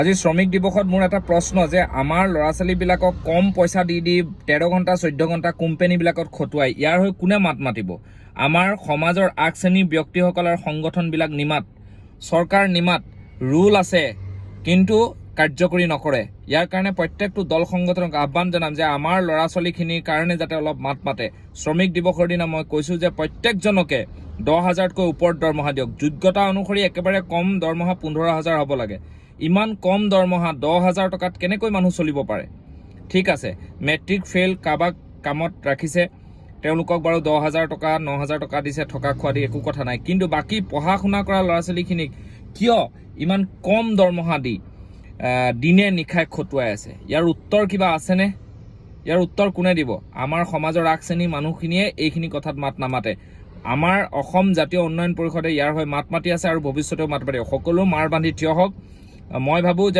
আজি শ্ৰমিক দিৱসত মোৰ এটা প্ৰশ্ন যে আমাৰ ল'ৰা ছোৱালীবিলাকক কম পইচা দি 13 ঘণ্টা 14 ঘণ্টা কোম্পানীবিলাকত খটুৱাই ইয়াৰ হৈ কোনে মাত মাতিব? আমাৰ সমাজৰ আগ শ্ৰেণীৰ ব্যক্তিসকল আৰু সংগঠনবিলাক নিমাত, চৰকাৰ নিমাত, ৰুল আছে কিন্তু কাৰ্যকৰী নকৰে। ইয়াৰ কাৰণে প্ৰত্যেকটো দল সংগঠনক আহ্বান জনাম যে আমাৰ ল'ৰা ছোৱালীখিনিৰ কাৰণে যাতে অলপ মাত মাতে। শ্ৰমিক দিৱসৰ দিনা মই কৈছোঁ যে প্ৰত্যেকজনকে 10,000তকৈ ওপৰত দৰমহা দিয়ক। যোগ্যতা অনুসৰি একেবাৰে কম দৰমহা 15,000 হ'ব লাগে। ইমান কম দৰমহা 10,000 টকাত কেনেকৈ মানুহ চলিব পাৰে? ঠিক আছে, মেট্ৰিক ফেইল কাৰোবাক কামত ৰাখিছে, তেওঁলোকক বাৰু 10,000 টকা 9,000 টকা দিছে, থকা খোৱা দি একো কথা নাই, কিন্তু বাকী পঢ়া শুনা কৰা ল'ৰা ছোৱালীখিনিক কিয় ইমান কম দৰমহা দি দিনে নিশাই খটুৱাই আছে? ইয়াৰ উত্তৰ কিবা আছেনে? ইয়াৰ উত্তৰ কোনে দিব? আমাৰ সমাজৰ আগ শ্ৰেণীৰ মানুহখিনিয়ে এইখিনি কথাত মাত নামাতে। আমাৰ অসম জাতীয় উন্নয়ন পৰিষদে ইয়াৰ হৈ মাত মাতি আছে আৰু ভৱিষ্যতেও মাত মাতিব। সকলো মাৰ বান্ধি থিয় হওক। মই ভাবোঁ যে